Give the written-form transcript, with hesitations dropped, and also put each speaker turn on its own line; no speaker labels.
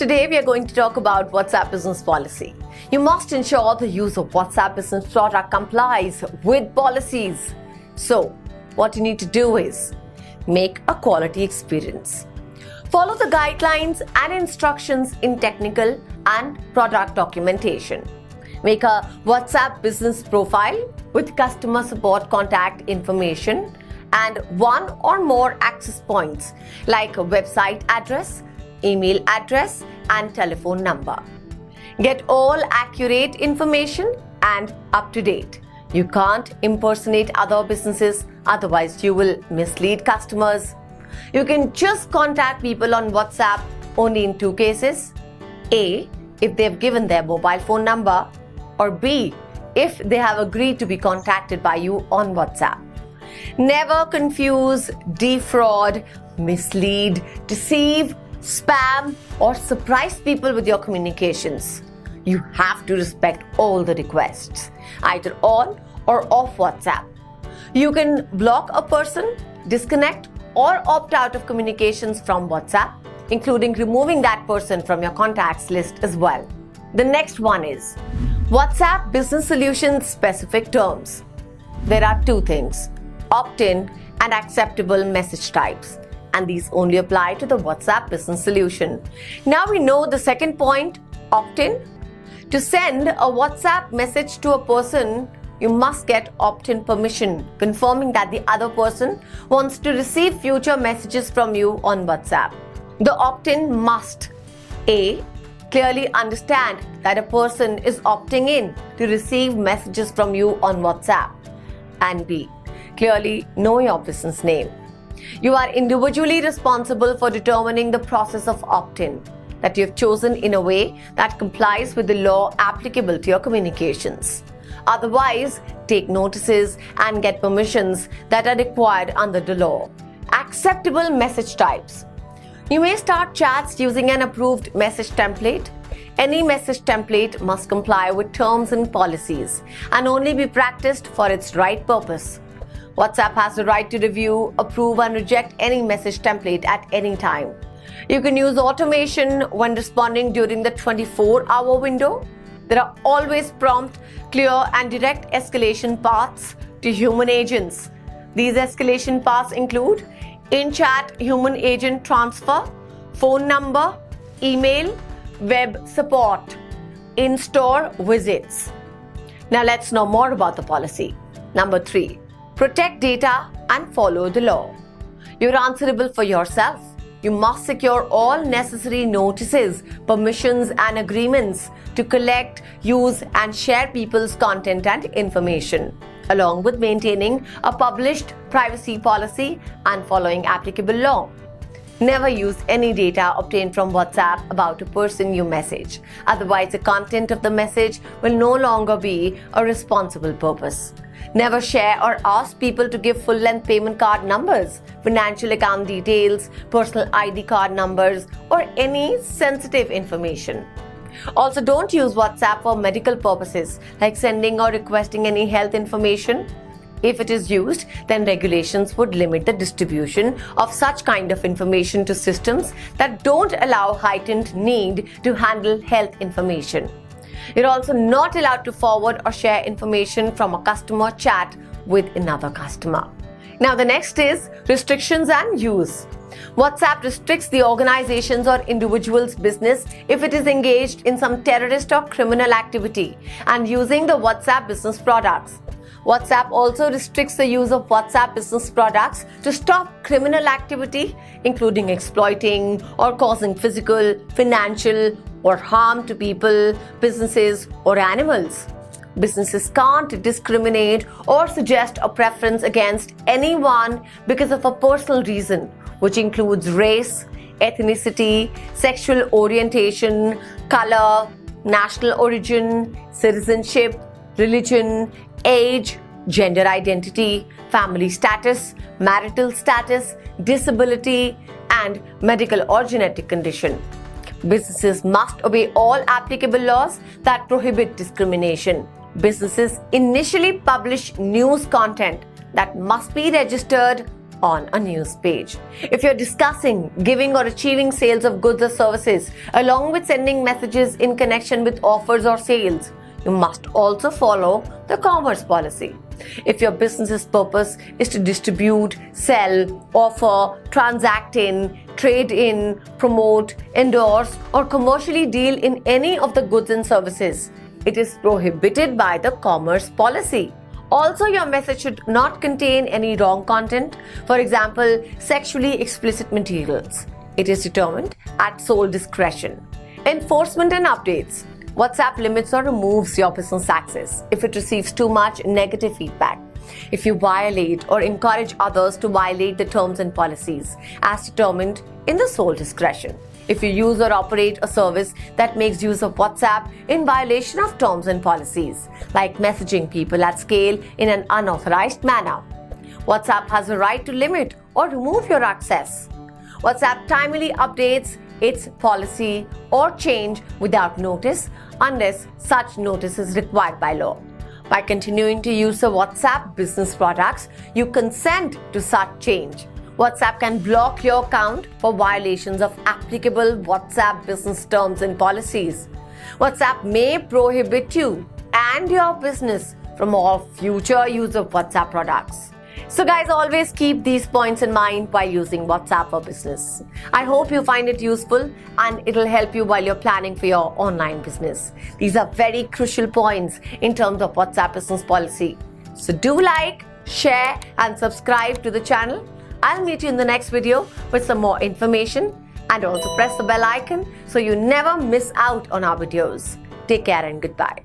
Today we are going to talk about WhatsApp Business Policy. You must ensure the use of WhatsApp Business product complies with policies. So, what you need to do is make a quality experience. Follow the guidelines and instructions in technical and product documentation. Make a WhatsApp business profile with customer support contact information and one or more access points like a website address, email address, and telephone number. Get all accurate information and up to date. You can't impersonate other businesses, otherwise you will mislead customers. You can just contact people on WhatsApp only in two cases. A, if they've given their mobile phone number, or B, if they have agreed to be contacted by you on WhatsApp. Never confuse, defraud, mislead, deceive, spam, or surprise people with your communications. You have to respect all the requests, either on or off WhatsApp. You can block a person, disconnect, or opt out of communications from WhatsApp, including removing that person from your contacts list as well. The next one is WhatsApp Business Solutions specific terms. There are two things: opt-in and acceptable message types, and these only apply to the WhatsApp Business Solution. Now we know the second point, opt-in. To send a WhatsApp message to a person, you must get opt-in permission, confirming that the other person wants to receive future messages from you on WhatsApp. The opt-in must A, clearly understand that a person is opting in to receive messages from you on WhatsApp, and B, clearly know your business name. You are individually responsible for determining the process of opt-in that you have chosen in a way that complies with the law applicable to your communications. Otherwise, take notices and get permissions that are required under the law. Acceptable message types. You may start chats using an approved message template. Any message template must comply with terms and policies and only be practiced for its right purpose. WhatsApp has the right to review, approve, and reject any message template at any time. You can use automation when responding during the 24-hour window. There are always prompt, clear, and direct escalation paths to human agents. These escalation paths include in-chat human agent transfer, phone number, email, web support, in-store visits. Now let's know more about the policy. Number 3. Protect data and follow the law. You're answerable for yourself. You must secure all necessary notices, permissions, and agreements to collect, use, and share people's content and information, along with maintaining a published privacy policy and following applicable law. Never use any data obtained from WhatsApp about a person you message. Otherwise, the content of the message will no longer be a responsible purpose. Never share or ask people to give full-length payment card numbers, financial account details, personal ID card numbers, or any sensitive information. Also, don't use WhatsApp for medical purposes like sending or requesting any health information. If it is used, then regulations would limit the distribution of such kind of information to systems that don't allow heightened need to handle health information. You're also not allowed to forward or share information from a customer chat with another customer. Now the next is restrictions and use. WhatsApp restricts the organization's or individual's business if it is engaged in some terrorist or criminal activity and using the WhatsApp business products. WhatsApp also restricts the use of WhatsApp business products to stop criminal activity, including exploiting or causing physical, financial, or harm to people, businesses, or animals. Businesses can't discriminate or suggest a preference against anyone because of a personal reason, which includes race, ethnicity, sexual orientation, color, national origin, citizenship, religion, age, gender identity, family status, marital status, disability, and medical or genetic condition. Businesses must obey all applicable laws that prohibit discrimination. Businesses initially publish news content that must be registered on a news page. If you're discussing, giving or achieving sales of goods or services, along with sending messages in connection with offers or sales, you must also follow the commerce policy. If your business's purpose is to distribute, sell, offer, transact in, trade in, promote, endorse, or commercially deal in any of the goods and services, it is prohibited by the commerce policy. Also, your message should not contain any wrong content, for example, sexually explicit materials. It is determined at sole discretion. Enforcement and updates. WhatsApp limits or removes your business access if it receives too much negative feedback. If you violate or encourage others to violate the terms and policies as determined in the sole discretion. If you use or operate a service that makes use of WhatsApp in violation of terms and policies, like messaging people at scale in an unauthorized manner. WhatsApp has a right to limit or remove your access. WhatsApp timely updates its policy or change without notice unless such notice is required by law. By continuing to use the WhatsApp business products, you consent to such change. WhatsApp can block your account for violations of applicable WhatsApp business terms and policies. WhatsApp may prohibit you and your business from all future use of WhatsApp products. So guys, always keep these points in mind while using WhatsApp for business. I hope you find it useful and it'll help you while you're planning for your online business. These are very crucial points in terms of WhatsApp business policy. So do like, share and subscribe to the channel. I'll meet you in the next video with some more information, and also press the bell icon so you never miss out on our videos. Take care and goodbye.